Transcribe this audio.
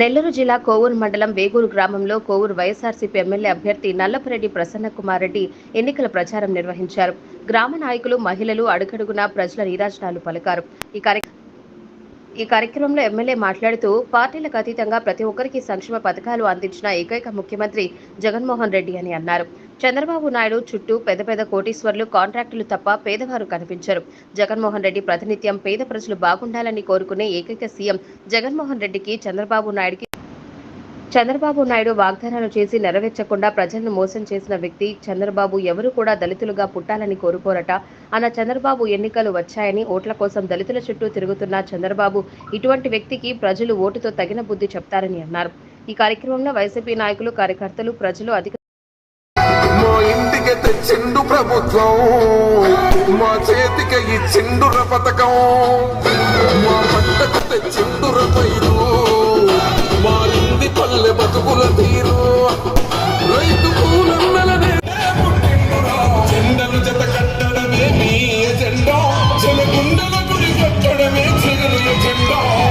నెల్లూరు జిల్లా కోవూరు మండలం వేగూరు గ్రామంలో కోవూరు వైఎస్ఆర్సీపీ ఎమ్మెల్యే అభ్యర్థి నల్లపురెడ్డి ప్రసన్నకుమార్ రెడ్డి ఎన్నికల ప్రచారం నిర్వహించారు. గ్రామ నాయకులు, మహిళలు అడుగడుగునా ప్రజల నీరాజనాలు పలికారు. ఈ కార్యక్రమంలో ఎమ్మెల్యే మాట్లాడుతూ పార్టీలకు అతీతంగా ప్రతి ఒక్కరికి సంక్షేమ పథకాలు అందించిన ఏకైక ముఖ్యమంత్రి జగన్మోహన్ రెడ్డి అని అన్నారు. చంద్రబాబు నాయుడు చుట్టూ పెద్ద పెద్ద కోటీశ్వర్లు, కాంట్రాక్టులు తప్ప పేదవారు కనిపించరు. జగన్మోహన్ రెడ్డి ప్రతినిత్యం పేద ప్రజలు బాగుండాలని కోరుకునే ఏకైక సీఎం జగన్మోహన్ రెడ్డికి చంద్రబాబు నాయుడు వాగ్దానాలు చేసి నెరవేర్చకుండా ప్రజలను మోసం చేసిన వ్యక్తి చంద్రబాబు. ఎవరు కూడా దళితులుగా పుట్టాలని కోరుకోరట అన్న చంద్రబాబు ఎన్నికలు వచ్చాయని ఓట్ల కోసం దళితుల చుట్టూ తిరుగుతున్న చంద్రబాబు ఇటువంటి వ్యక్తికి ప్రజలు ఓటుతో తగిన బుద్ధి చెప్తారని అన్నారు. ఈ కార్యక్రమంలో వైసీపీ నాయకులు, కార్యకర్తలు, ప్రజలు అధిక తెచ్చిండు ప్రభుత్వం, మా చేతికి ఇచ్చిండు పథకం.